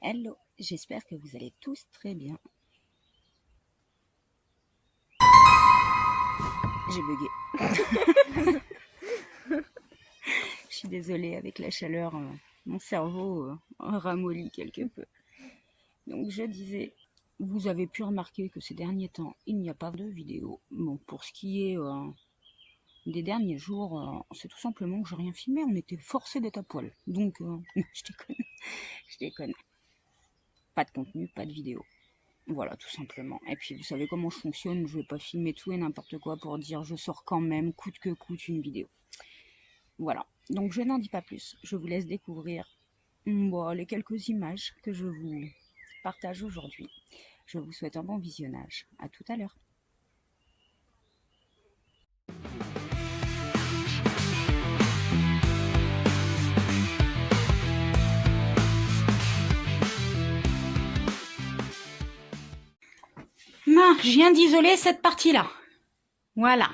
Hello, j'espère que vous allez tous très bien. J'ai bugué. Je suis désolée, avec la chaleur, mon cerveau ramollit quelque peu. Donc je disais, vous avez pu remarquer que ces derniers temps, il n'y a pas de vidéo. Bon, pour ce qui est des derniers jours, c'est tout simplement que j'ai rien filmé, on était forcés d'être à poil. Donc, je déconne. Pas de contenu, pas de vidéo. Voilà, tout simplement. Et puis, vous savez comment je fonctionne, je vais pas filmer tout et n'importe quoi pour dire je sors quand même, coûte que coûte, une vidéo. Voilà, donc je n'en dis pas plus, je vous laisse découvrir les quelques images que je vous partage aujourd'hui. Je vous souhaite un bon visionnage, à tout à l'heure. Je viens d'isoler cette partie-là. Voilà.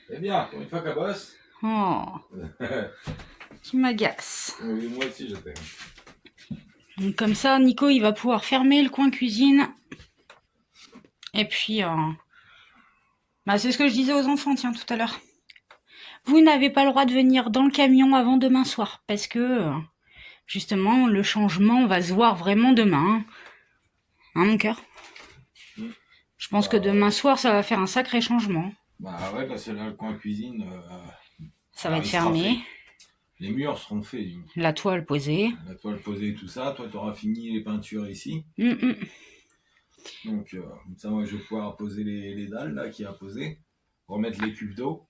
C'est bien, pour une fois qu'elle bosse. Oh, tu m'agaces. Oui, moi aussi je t'aime. Donc comme ça, Nico, il va pouvoir fermer le coin cuisine. Et puis, c'est ce que je disais aux enfants, tiens, tout à l'heure. Vous n'avez pas le droit de venir dans le camion avant demain soir, parce que, justement, le changement va se voir vraiment demain. Hein, mon cœur ? Je pense que demain soir, ça va faire un sacré changement. Bah ouais, parce que là, le coin cuisine... ça va être fermé. Les murs seront faits. La toile posée. La toile posée et tout ça. Toi, tu auras fini les peintures ici. Donc, ça, moi, je vais pouvoir poser les dalles là qu'il y a à poser. Remettre les cuves d'eau.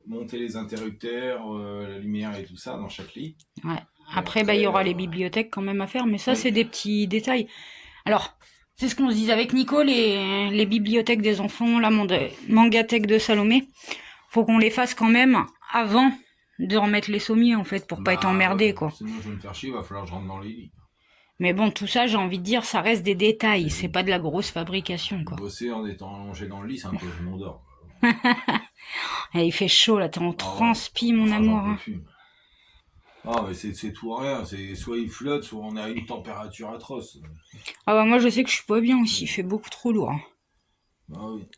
Monter les interrupteurs, la lumière et tout ça dans chaque lit. Ouais. Après, il y aura les bibliothèques quand même à faire, mais ça, oui, c'est des petits détails. Alors, c'est ce qu'on se disait avec Nico, les bibliothèques des enfants, la mangathèque de Salomé, faut qu'on les fasse quand même avant de remettre les sommiers, en fait, pour pas être emmerdé, ouais, quoi. Sinon, je vais me faire chier, il va falloir que je rentre dans les lits. Mais bon, tout ça, j'ai envie de dire, ça reste des détails, c'est pas de la grosse fabrication, quoi. Bosser en étant allongé dans le lit, c'est un peu je m'endors. Il fait chaud, là, t'en transpires, mon amour. Hein. Ah, mais c'est tout rien. C'est soit il flotte, soit on a une température atroce. Ah bah moi, je sais que je suis pas bien aussi. Il fait beaucoup trop lourd. Hein. Ah oui.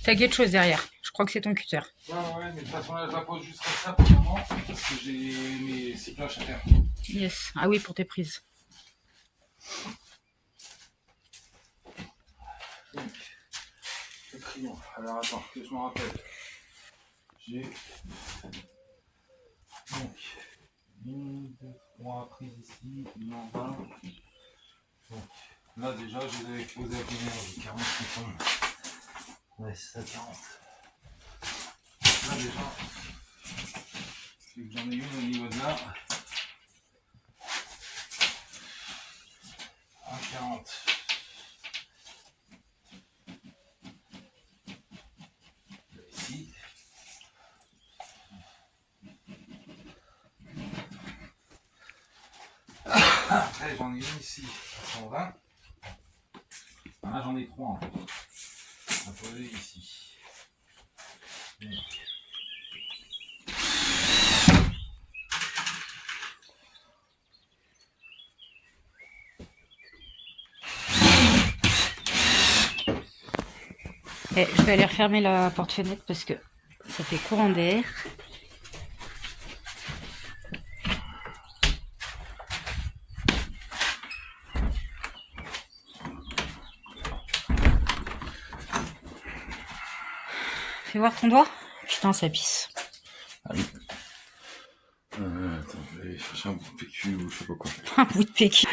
T'as quelque chose derrière. Je crois que c'est ton cutter. Ouais, mais de toute façon, là, je la pose juste comme ça pour le moment. Parce que j'ai mes cloches à faire. Yes. Ah oui, pour tes prises. Le crayon. Alors attends, que je me rappelle. J'ai donc 1, 2, 3 prises ici, il en va. Donc là déjà, je les avais posées à combien? 40 qui tombent. Ouais, c'est ça, 40. Là déjà, vu que j'en ai une au niveau de là. À 40. Ici. Après j'en ai une ici à 120. Là j'en ai 3 en fait. À poser ici. Donc. Je vais aller refermer la porte-fenêtre parce que ça fait courant d'air. Fais voir ton doigt. Putain, ça pisse. Ah oui. Attends, je vais aller chercher un bout de PQ ou je sais pas quoi. Un bout de PQ.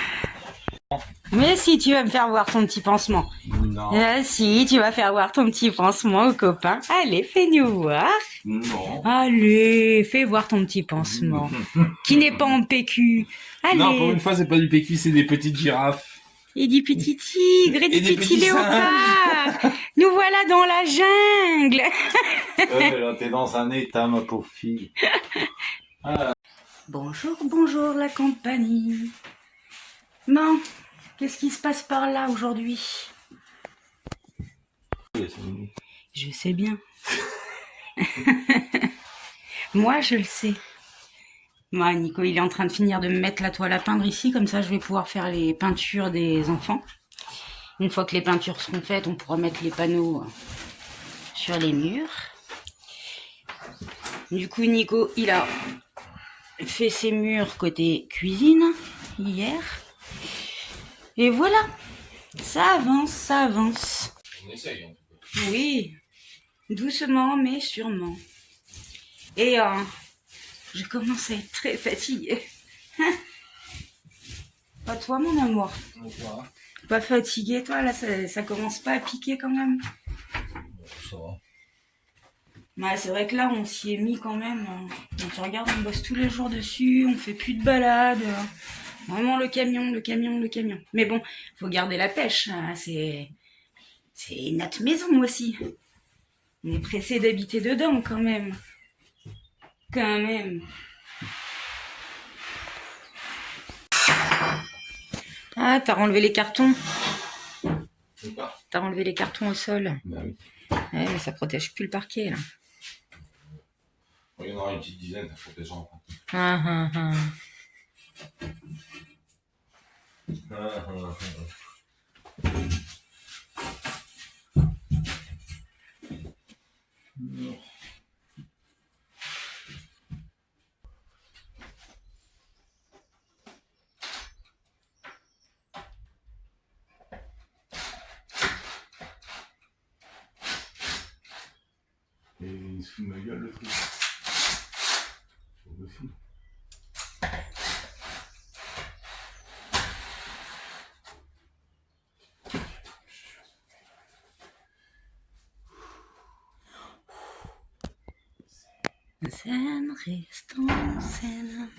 Mais si, tu vas me faire voir ton petit pansement. Non. Si, tu vas faire voir ton petit pansement aux copains. Allez, fais-nous voir. Non. Allez, fais voir ton petit pansement. Qui n'est pas en PQ. Allez. Non, pour une fois, c'est pas du PQ, c'est des petites girafes. Et du petit tigre, et des petits léopards. Nous voilà dans la jungle. Là, t'es dans un état, ma pauvre fille. Bonjour, bonjour la compagnie. Bon, qu'est-ce qui se passe par là aujourd'hui? il y a 5 minutes. Je sais bien. Moi, je le sais. Moi, Nico, il est en train de finir de me mettre la toile à peindre ici, comme ça je vais pouvoir faire les peintures des enfants. Une fois que les peintures seront faites, on pourra mettre les panneaux sur les murs. Du coup, Nico, il a fait ses murs côté cuisine hier. Et voilà, ça avance, ça avance. On essaye en tout cas. Oui, doucement mais sûrement. Et je commence à être très fatiguée. Pas toi, mon amour. Bonsoir. Pas fatiguée, toi, là, ça commence pas à piquer quand même. Ça va. Ouais, c'est vrai que là, on s'y est mis quand même. Tu regardes, on bosse tous les jours dessus, on fait plus de balades. Vraiment le camion, le camion, le camion. Mais bon, faut garder la pêche. Hein, c'est notre maison aussi. On est pressé d'habiter dedans quand même. Quand même. Ah, t'as enlevé les cartons. T'as enlevé les cartons au sol. Bah oui. Ouais, mais ça protège plus le parquet là. Il y en aura une petite dizaine, ça protégera. Ah, ah, ah. Non. Et il se fout de ma gueule le truc. C'est possible. Zen reste en scène.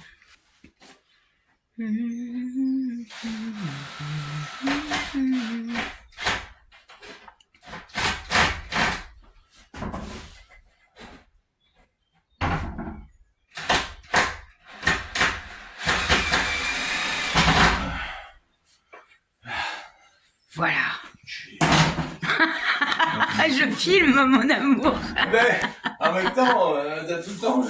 Voilà. Je filme, mon amour. Mais en même temps, t'as tout le temps.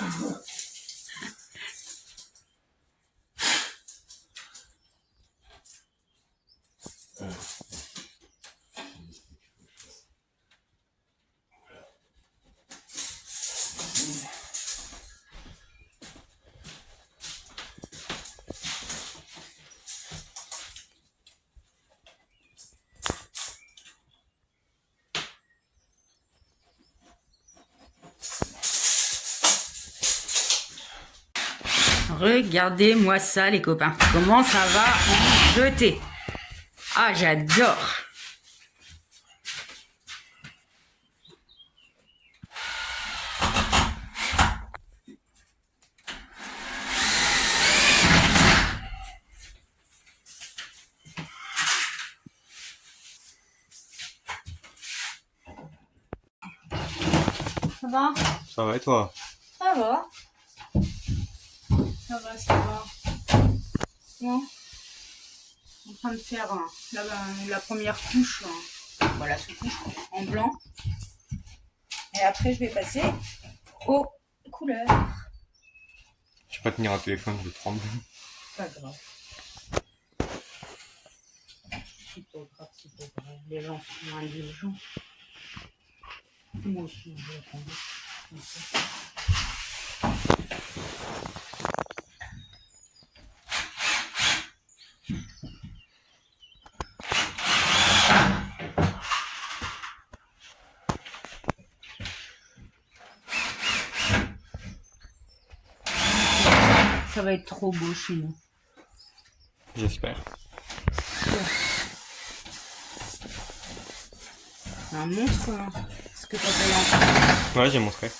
Regardez-moi ça, les copains. Comment ça va en jeter. Ah, j'adore. Ça va? Ça va et toi? Ça va. Ça va, ça va. Bon. En train de faire la première couche, voilà, sous-couche en blanc. Et après, je vais passer aux couleurs. Je vais pas tenir un téléphone, je vais prendre. Pas grave. C'est pas grave, c'est pas grave. Les gens sont indulgents. Moi aussi, je vais attendre. Ça va être trop beau chez nous. J'espère. Un monstre, hein. Ce que t'as fait Ouais, j'ai montré.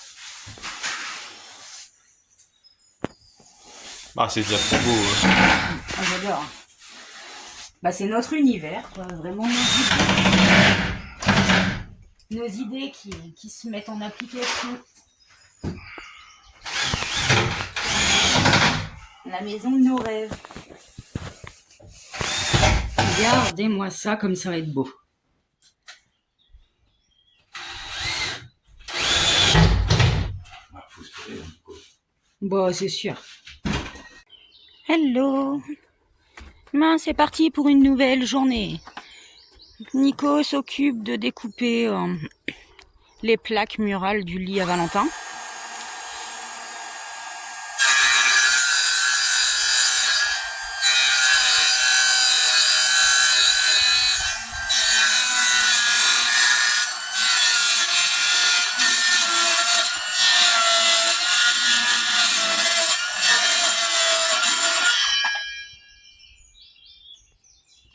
Ah, c'est déjà trop beau. Ah, j'adore. Bah, c'est notre univers, quoi. Vraiment nos idées qui se mettent en application. La maison de nos rêves. Regardez-moi ça, comme ça va être beau. Bon, c'est sûr. Hello. Ben, c'est parti pour une nouvelle journée. Nico s'occupe de découper les plaques murales du lit à Valentin.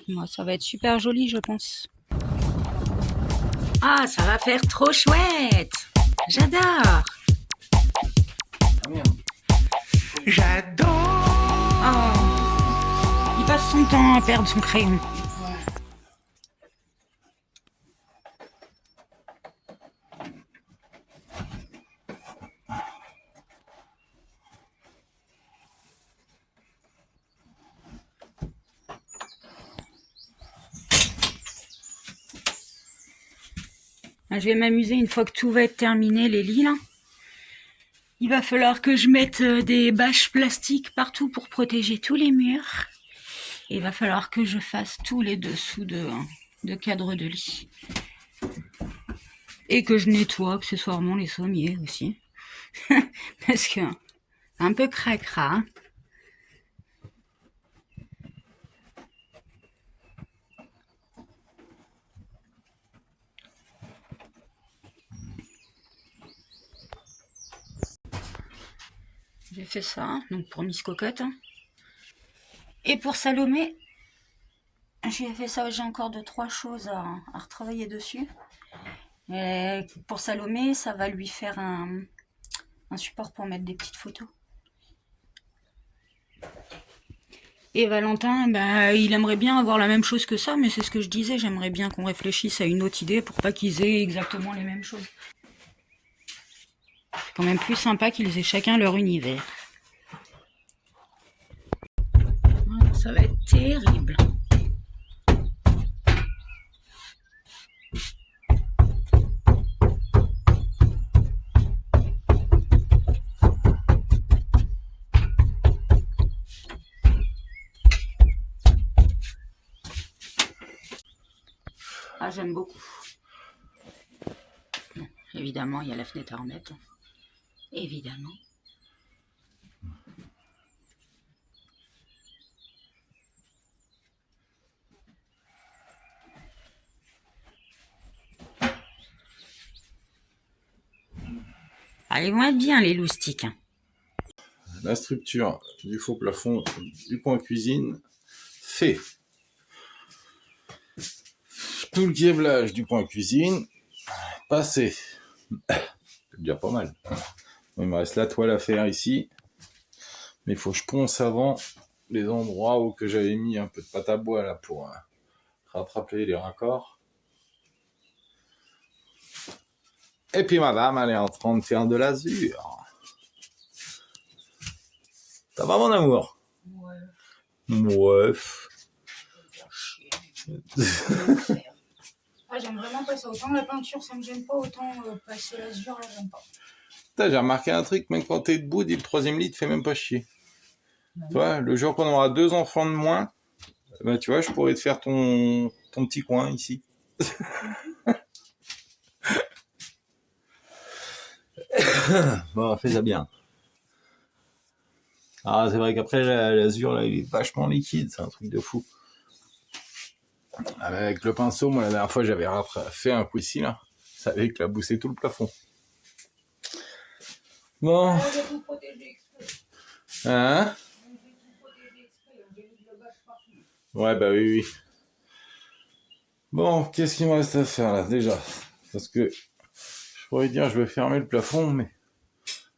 Moi, ça va être super joli, je pense. Ah, ça va faire trop chouette. J'adore. Ah merde. J'adore. Il passe son temps à perdre son crayon. Je vais m'amuser une fois que tout va être terminé, les lits là. Il va falloir que je mette des bâches plastiques partout pour protéger tous les murs. Et il va falloir que je fasse tous les dessous de cadres de lit. Et que je nettoie accessoirement les sommiers aussi. Parce que un peu cracra. J'ai fait ça, donc pour Miss Cocotte. Et pour Salomé, j'ai fait ça, j'ai encore 2-3 choses à retravailler dessus. Et pour Salomé, ça va lui faire un support pour mettre des petites photos. Et Valentin, bah, il aimerait bien avoir la même chose que ça, mais c'est ce que je disais, j'aimerais bien qu'on réfléchisse à une autre idée pour pas qu'ils aient exactement les mêmes choses. C'est quand même plus sympa qu'ils aient chacun leur univers. Ça va être terrible. Ah, j'aime beaucoup. Bon, évidemment, il y a la fenêtre à remettre. Évidemment. Ah, ils vont être bien, les loustiques. La structure du faux plafond du coin cuisine fait. Tout le câblage du coin cuisine passé. C'est déjà pas mal. Il me reste la toile à faire ici. Mais il faut que je ponce avant les endroits où que j'avais mis un peu de pâte à bois là pour rattraper les raccords. Et puis madame, elle est en train de faire de l'azur. Ça va mon amour? Ouais. Ah, j'aime vraiment pas ça. Autant la peinture, ça me gêne pas, autant passer l'azur, là, j'aime pas. Putain, j'ai remarqué un truc, même quand t'es debout, le troisième lit te fait même pas chier. Tu vois, le jour qu'on aura 2 enfants de moins, bah, tu vois, je pourrais te faire ton petit coin ici. Bon, fais ça bien. Ah, c'est vrai qu'après, l'azur, là, il est vachement liquide, c'est un truc de fou. Avec le pinceau, moi, la dernière fois, j'avais fait un coup ici, là. Ça avait éclaboussé tout le plafond. Bon. Hein? Ouais, bah oui. Bon, qu'est-ce qu'il me reste à faire, là, déjà? Parce que, je pourrais dire, je vais fermer le plafond, mais...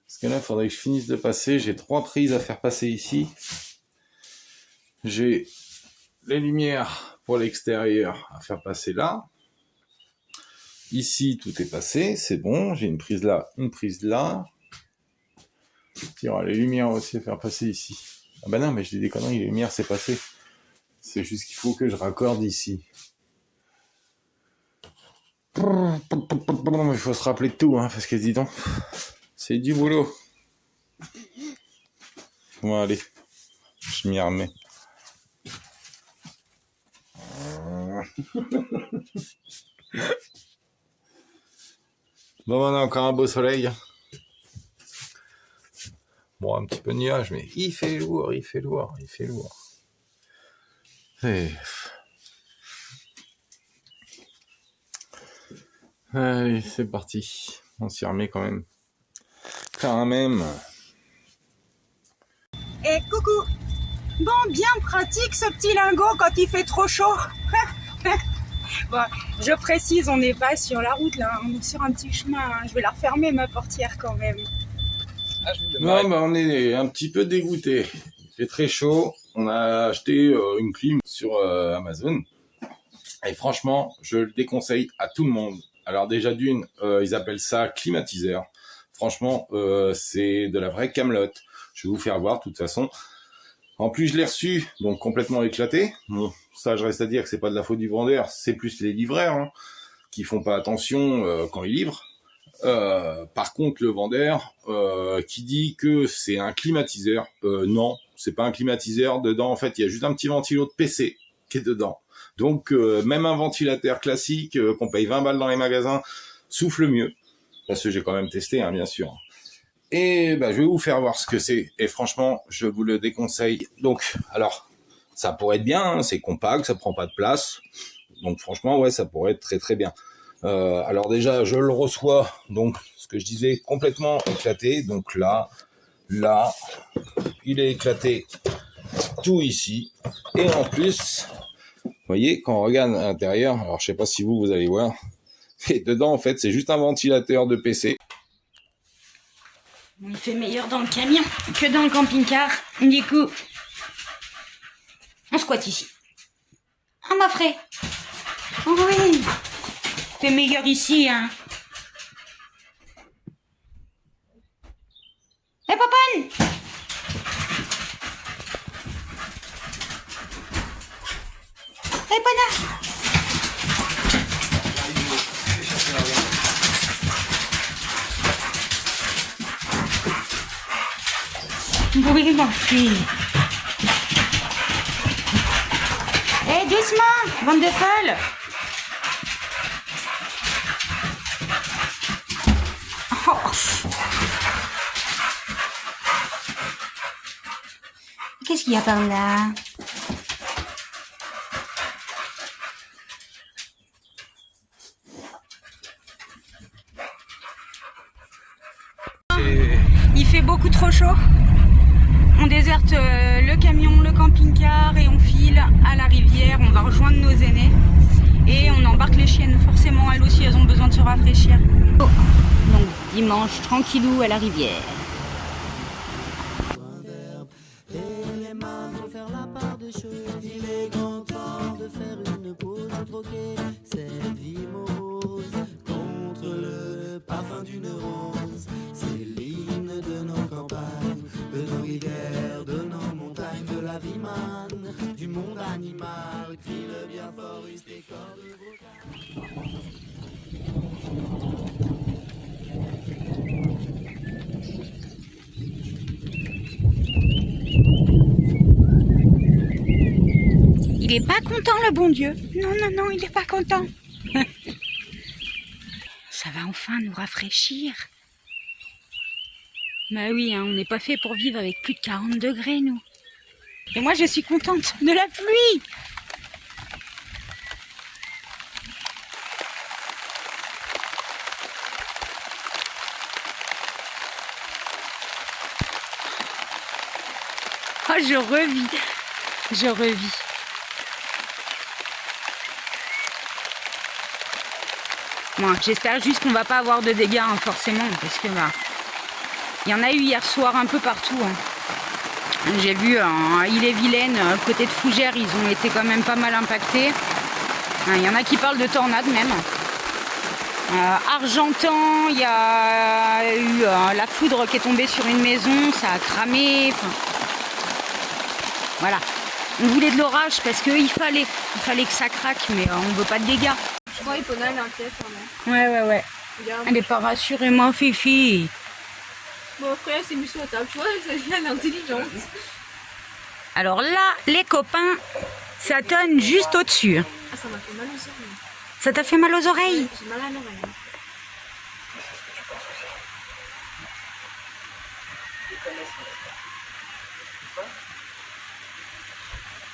Parce que là, il faudrait que je finisse de passer. J'ai 3 prises à faire passer ici. J'ai les lumières pour l'extérieur à faire passer là. Ici, tout est passé, c'est bon. J'ai une prise là, une prise là. Il y aura les lumières aussi à faire passer ici. Ah bah non, mais je dis des conneries, les lumières, c'est passé. C'est juste qu'il faut que je raccorde ici. Il faut se rappeler de tout, hein, parce que dis donc, c'est du boulot. Bon, allez, je m'y remets. Bon, on a encore un beau soleil. Bon, un petit peu de nuage, mais il fait lourd, il fait lourd, il fait lourd. Et... allez, c'est parti. On s'y remet quand même. Quand même. Et coucou. Bon, bien pratique ce petit lingot quand il fait trop chaud. Bon, je précise, on n'est pas sur la route là, on est sur un petit chemin. Hein. Je vais la refermer ma portière quand même. Non, bah, on est un petit peu dégoûté. Il fait très chaud. On a acheté une clim sur Amazon. Et franchement, je le déconseille à tout le monde. Alors déjà d'une, ils appellent ça climatiseur. Franchement, c'est de la vraie camelote. Je vais vous faire voir de toute façon. En plus, je l'ai reçu, donc complètement éclaté. Bon, ça, je reste à dire que c'est pas de la faute du vendeur, c'est plus les livreurs hein, qui font pas attention quand ils livrent. Par contre, le vendeur qui dit que c'est un climatiseur, non, c'est pas un climatiseur. Dedans, en fait, il y a juste un petit ventilo de PC qui est dedans. Donc, même un ventilateur classique qu'on paye 20 balles dans les magasins souffle mieux. Parce que j'ai quand même testé, hein, bien sûr. Et bah, je vais vous faire voir ce que c'est. Et franchement, je vous le déconseille. Donc, alors, ça pourrait être bien, hein, c'est compact, ça prend pas de place. Donc franchement, ouais, ça pourrait être très très bien. Alors déjà, je le reçois, donc ce que je disais, complètement éclaté. Donc là, il est éclaté tout ici. Et en plus, vous voyez, quand on regarde à l'intérieur, alors je sais pas si vous allez voir, et dedans en fait, c'est juste un ventilateur de PC. Il fait meilleur dans le camion que dans le camping-car. Du coup, on squatte ici. Ah, ma frais. Oh oui. C'est meilleur ici, hein. Hé, Popone! Hé, Pona! Oui, ma fille. Hé, doucement, bande de folles. Oh. Qu'est-ce qu'il y a par là? Il fait beaucoup trop chaud. On déserte le camion, le camping-car et on file à la rivière. On va rejoindre nos aînés et on embarque les chiennes. Forcément, elles aussi, elles ont besoin de se rafraîchir. Oh. Donc dimanche, tranquillou à la rivière. Il est pas content, le bon Dieu. Non, non, non, il est pas content. Ça va enfin nous rafraîchir. Bah oui, hein, on n'est pas fait pour vivre avec plus de 40 degrés, nous. Et moi, je suis contente de la pluie. Oh, je revis. Je revis. Bon, j'espère juste qu'on va pas avoir de dégâts, hein, forcément, parce que bah, il y en a eu hier soir un peu partout. Hein. J'ai vu à Ille-et-Vilaine, côté de Fougères, ils ont été quand même pas mal impactés. Il y en a qui parlent de tornades même. Argentan, il y a eu la foudre qui est tombée sur une maison, ça a cramé. Enfin, voilà. On voulait de l'orage parce qu'il fallait que ça craque, mais on veut pas de dégâts. Ouais, Ipona, elle est inquiète quand même. Ouais. Regarde. Elle est pas rassurée, moi, Fifi. Bon, après, c'est mis sur la table. Tu vois, elle est intelligente. Alors là, les copains, ça tonne juste au-dessus. Ah, ça m'a fait mal aux oreilles. Ça t'a fait mal aux oreilles? Ouais, j'ai mal à l'oreille.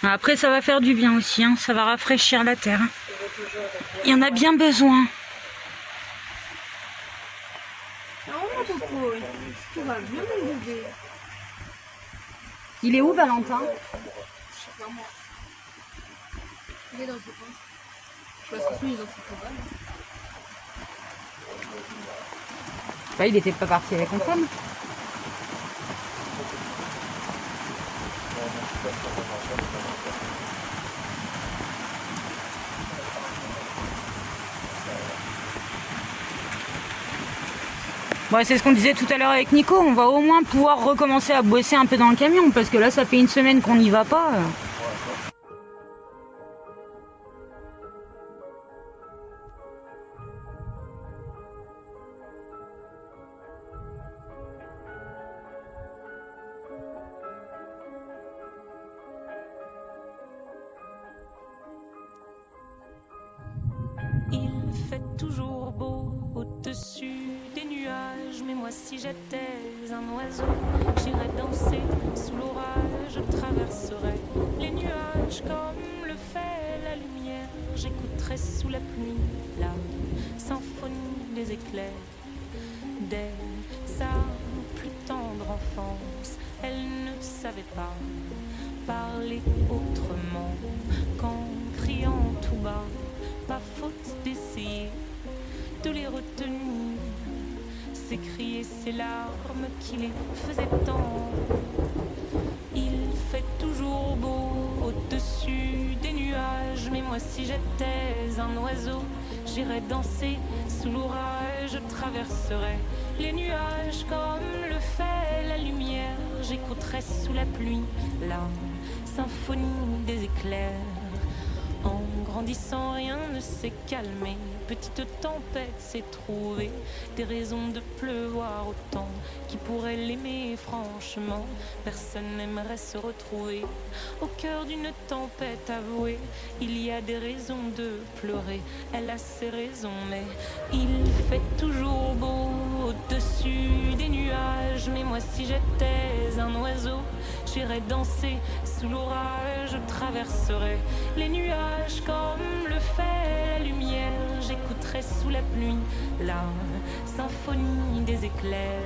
Après, ça va faire du bien aussi, hein. Ça va rafraîchir la terre. Il y en a bien besoin. Non, mon coco, tout va bien, mon bébé. Il est où, Valentin? Il est dans ce coin. Je pense qu'il est dans ce coin. Bah, il était pas parti avec Antoine. Bon, c'est ce qu'on disait tout à l'heure avec Nico, on va au moins pouvoir recommencer à bosser un peu dans le camion, parce que là ça fait une semaine qu'on n'y va pas. Il fait toujours beau au-dessus des nuages, mais moi si j'étais un oiseau, j'irais danser sous l'orage, je traverserais les nuages comme le fait la lumière, j'écouterais sous la pluie la symphonie des éclairs. Dès sa plus tendre enfance, elle ne savait pas parler autrement qu'en criant tout bas. Pas faute d'essayer de les retenir, s'écrier ces larmes qui les faisaient tant. Il fait toujours beau au-dessus des nuages, mais moi si j'étais un oiseau, j'irais danser sous l'orage, je traverserais les nuages comme le fait la lumière, j'écouterais sous la pluie la symphonie des éclairs. En grandissant, rien ne s'est calmé. Petite tempête s'est trouvée des raisons de pleuvoir autant. Qui pourrait l'aimer franchement? Personne n'aimerait se retrouver au cœur d'une tempête avouée. Il y a des raisons de pleurer, elle a ses raisons, mais il fait toujours beau au-dessus des nuages. Mais moi si j'étais un oiseau, j'irais danser sous l'orage, je traverserais les nuages comme le fait la lumière, j'écouterais sous la pluie la symphonie des éclairs.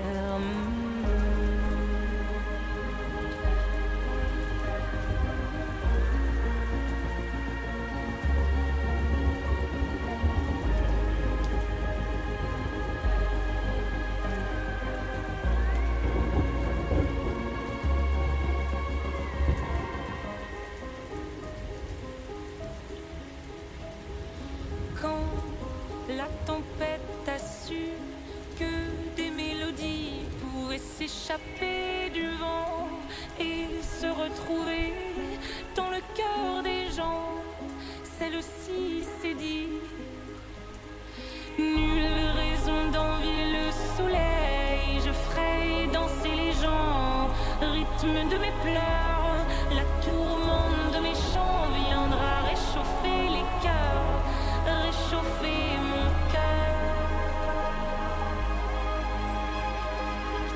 La tempête a su que des mélodies pouvaient s'échapper du vent et se retrouver dans le cœur des gens. Celle-ci s'est dit, nulle raison d'envier le soleil, je ferai danser les gens, rythme de mes pleurs, la tourmente de mes chants viendra réchauffer les cœurs, réchauffer mon cœur.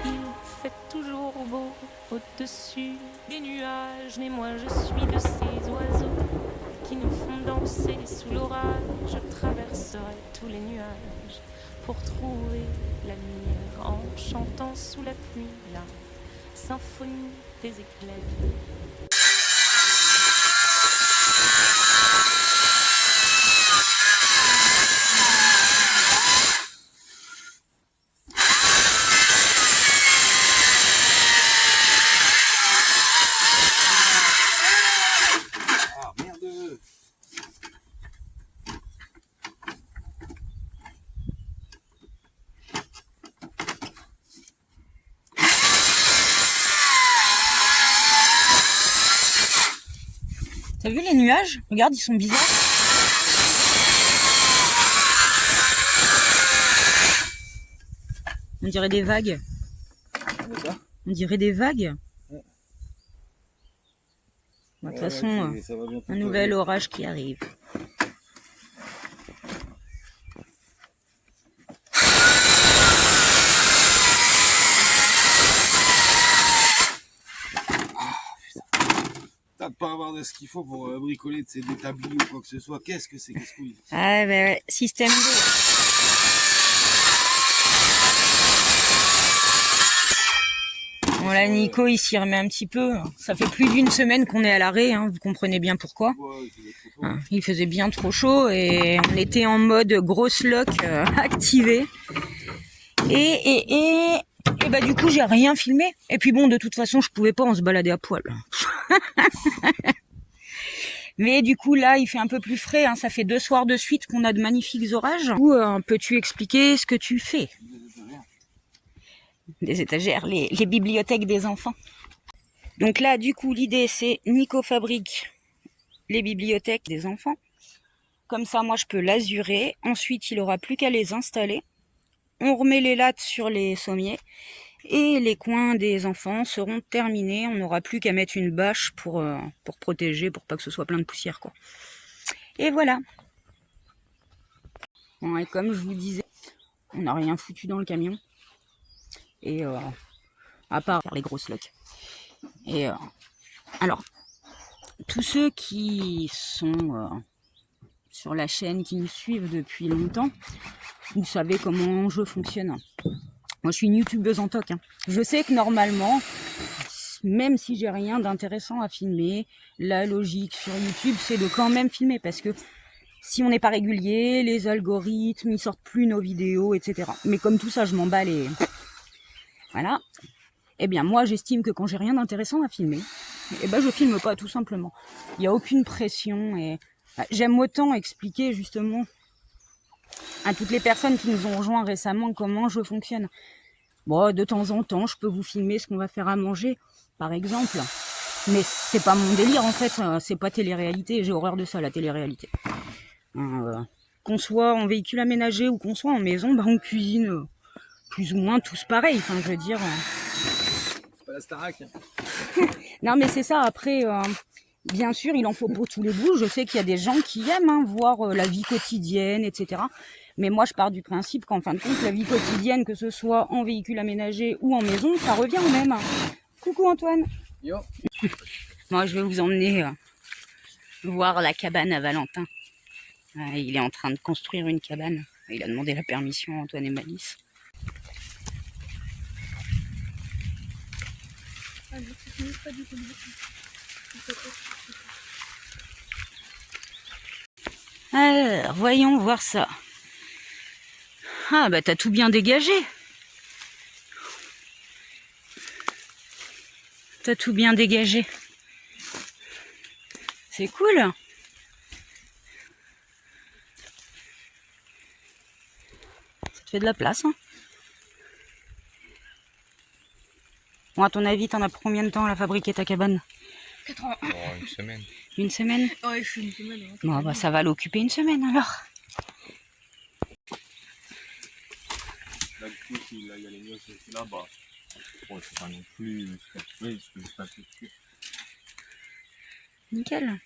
Il fait toujours beau au-dessus des nuages, mais moi je suis de ces oiseaux qui nous font danser sous l'orage. Je traverserai tous les nuages pour trouver la lumière en chantant sous la pluie la symphonie des éclairs. T'as vu les nuages? Regarde, ils sont bizarres. On dirait des vagues. Ça On dirait des vagues. Ouais. Bon, de toute Ouais, façon, ça va bientôt un nouvel orage qui arrive. T'as de pas avoir de ce qu'il faut pour bricoler de ces établis ou quoi que ce soit. Qu'est-ce que c'est qu'est-ce que Ah, ouais, système d'eau. Bon là Nico il s'y remet un petit peu, ça fait plus d'une semaine qu'on est à l'arrêt, hein, vous comprenez bien pourquoi. Hein, il faisait bien trop chaud et on était en mode grosse lock activée. Et bah du coup j'ai rien filmé. Et puis bon de toute façon je pouvais pas, on se baladait à poil. Mais du coup là il fait un peu plus frais, hein, ça fait 2 soirs de suite qu'on a de magnifiques orages. Ou peux-tu expliquer ce que tu fais? Des étagères, les bibliothèques des enfants. Donc là, du coup, l'idée, c'est Nico fabrique les bibliothèques des enfants. Comme ça, moi, je peux l'azurer. Ensuite, il aura plus qu'à les installer. On remet les lattes sur les sommiers. Et les coins des enfants seront terminés. On n'aura plus qu'à mettre une bâche pour protéger, pour pas que ce soit plein de poussière, quoi. Et voilà. Bon, et comme je vous disais, on n'a rien foutu dans le camion. Et à part faire les grosses locs. Et alors, tous ceux qui sont sur la chaîne, qui nous suivent depuis longtemps, vous savez comment je fonctionne. Moi, je suis une youtubeuse en toc. Hein. Je sais que normalement, même si j'ai rien d'intéressant à filmer, la logique sur YouTube, c'est de quand même filmer. Parce que si on n'est pas régulier, les algorithmes, ils sortent plus nos vidéos, etc. Mais comme tout ça, je m'emballe et... Voilà. Eh bien, moi, j'estime que quand j'ai rien d'intéressant à filmer, eh ben, je filme pas, tout simplement. Il n'y a aucune pression et j'aime autant expliquer, justement, à toutes les personnes qui nous ont rejoints récemment comment je fonctionne. Bon, de temps en temps, je peux vous filmer ce qu'on va faire à manger, par exemple. Mais c'est pas mon délire, en fait. C'est pas télé-réalité. J'ai horreur de ça, la télé-réalité. Qu'on soit en véhicule aménagé ou qu'on soit en maison, bah, on cuisine plus ou moins tous pareil. Enfin, je veux dire... la Starac. Non mais c'est ça, après, bien sûr, il en faut pour tous les goûts. Je sais qu'il y a des gens qui aiment voir la vie quotidienne, etc. Mais moi, je pars du principe qu'en fin de compte, la vie quotidienne, que ce soit en véhicule aménagé ou en maison, ça revient au même. Coucou Antoine. Yo. Moi, je vais vous emmener voir la cabane à Valentin. Il est en train de construire une cabane. Il a demandé la permission à Antoine et Malice. Alors, voyons voir ça. Ah, bah t'as tout bien dégagé. T'as tout bien dégagé. C'est cool. Ça te fait de la place, hein. Bon, à ton avis, t'en as pour combien de temps à fabriquer ta cabane? 4 ans. Oh, une semaine. Une semaine? Ouais, je suis une semaine. Hein. Bon, bah ça va l'occuper une semaine alors. Là, du coup, si là, il y a les murs là, bah, bon, c'est pas non plus, oui, c'est pas plus. Nickel.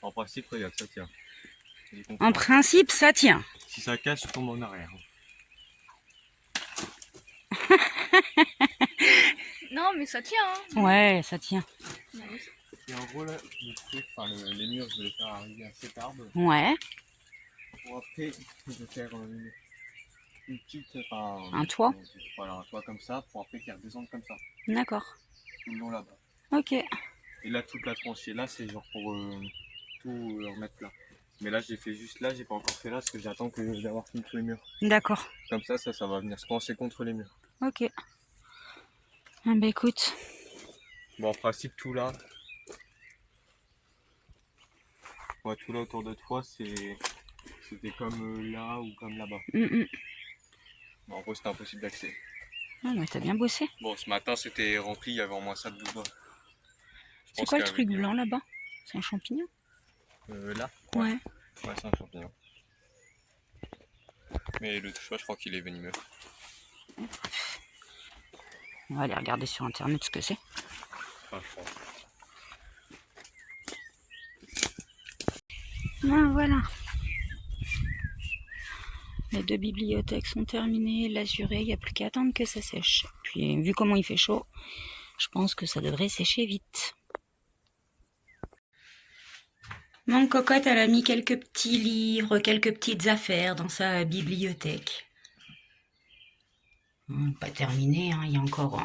En principe, regarde, ça tient. En principe, ça tient. Si ça casse, je tombe en arrière. Non, mais ça tient. Hein. Ouais, ça tient. Et en gros, là, le truc, enfin, les murs, je vais les faire arriver assez tard. Ouais. Pour après, je vais faire une petite, enfin, Un toit. Voilà, un toit comme ça, pour après qu'il redescende comme ça. D'accord. Tout le long là-bas. Ok. Et là, toute la tranchée là, c'est genre pour tout remettre là. Mais là, j'ai fait juste là, j'ai pas encore fait là, parce que j'attends d'avoir fini tous les murs. D'accord. Comme ça va venir se pencher contre les murs. Ok. Ah bah écoute. Bon, en principe, tout là. Ouais, tout là autour de toi, c'était comme là ou comme là-bas. Bon, en gros, c'était impossible d'accès. Ah bah t'as bien bossé. Bon, ce matin, c'était rempli, il y avait au moins ça de là. C'est quoi le truc blanc là-bas? C'est un champignon? Là? Ouais. Ouais, c'est un champignon. Mais le choix, je crois qu'il est venimeux. On va aller regarder sur internet ce que c'est. Enfin, je pense. Ah, voilà. Les 2 bibliothèques sont terminées, l'azuré, il n'y a plus qu'à attendre que ça sèche. Puis vu comment il fait chaud, je pense que ça devrait sécher vite. Mon cocotte, elle a mis quelques petits livres, quelques petites affaires dans sa bibliothèque. Pas terminé, hein, il y a encore...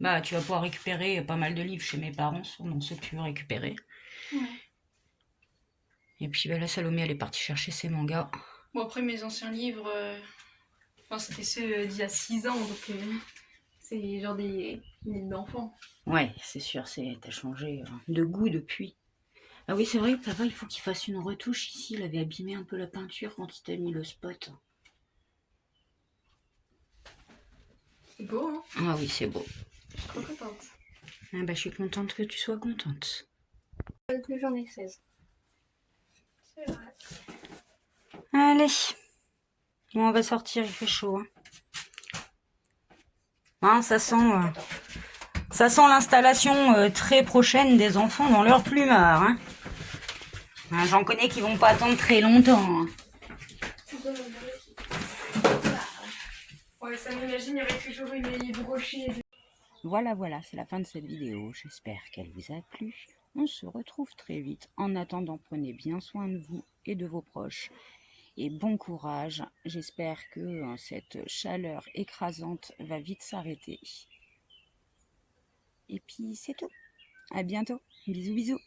Bah, tu vas pouvoir récupérer pas mal de livres chez mes parents, dans ceux que tu veux récupérer. Ouais. Et puis bah, la Salomé, elle est partie chercher ses mangas. Bon, après, mes anciens livres, enfin, c'était ceux d'il y a 6 ans, donc c'est genre des livres d'enfants. Ouais, c'est sûr, t'as changé de goût depuis. Ah oui, c'est vrai que papa, il faut qu'il fasse une retouche ici. Il avait abîmé un peu la peinture quand il t'a mis le spot. C'est beau, hein? Ah oui, c'est beau. Je suis trop contente. Ah bah, je suis contente que tu sois contente. Que j'en ai 16. C'est vrai. Allez. Bon, on va sortir, il fait chaud. Hein, ça sent l'installation très prochaine des enfants dans leur plumard. Hein. J'en connais qui vont pas attendre très longtemps. Hein. Ouais, ça m'imagine, il y aurait toujours une œillet brochée. Voilà, c'est la fin de cette vidéo. J'espère qu'elle vous a plu. On se retrouve très vite. En attendant, prenez bien soin de vous et de vos proches. Et bon courage. J'espère que cette chaleur écrasante va vite s'arrêter. Et puis c'est tout. À bientôt. Bisous, bisous.